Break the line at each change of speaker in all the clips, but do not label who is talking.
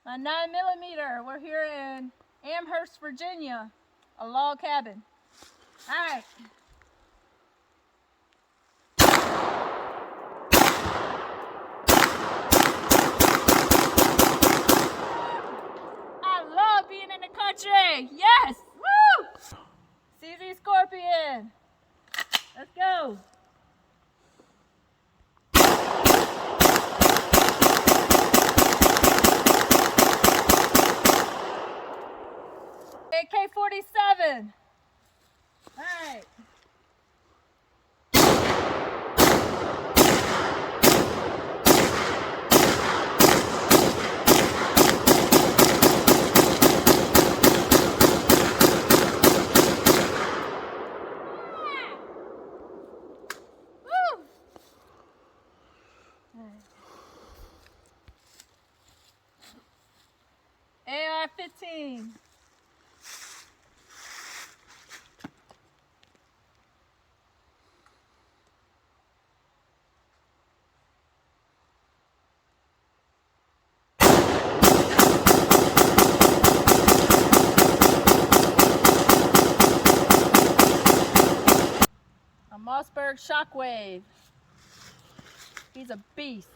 My 9mm. We're here in Amherst, Virginia, a log cabin. All right. I love being in the country. Yes. Woo! CZ Scorpion. Let's go. AK47. All right. AR15. A Mossberg Shockwave. He's a beast.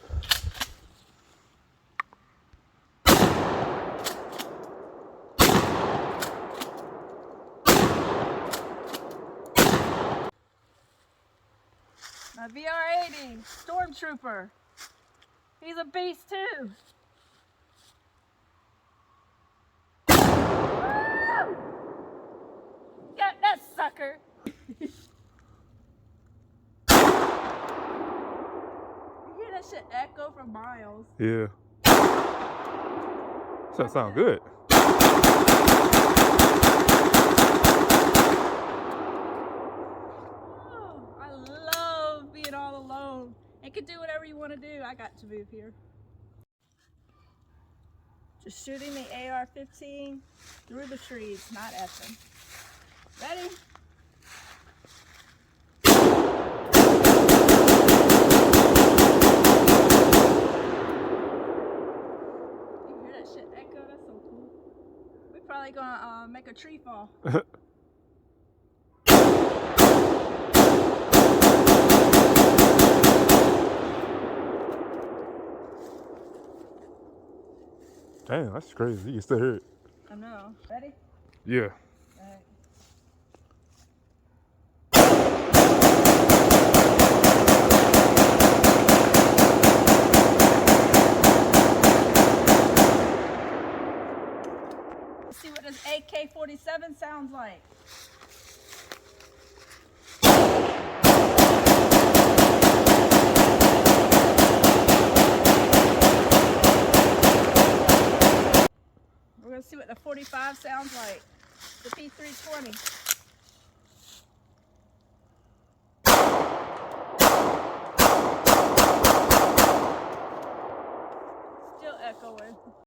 My VR80 Stormtrooper. He's a beast too. Woo! Get that sucker. You hear that shit echo for miles.
Yeah. That sounds good.
I love being all alone and can do whatever you want to do. I got to move here. Just shooting the AR-15 through the trees, not at them. Ready? You hear that shit echo? That's so cool. We're probably gonna make a tree fall.
Damn, that's crazy. You can still hear it.
I know. Ready?
Yeah.
All right. Let's see what this AK-47 sounds like. We're going to see what the 45 sounds like, the P320.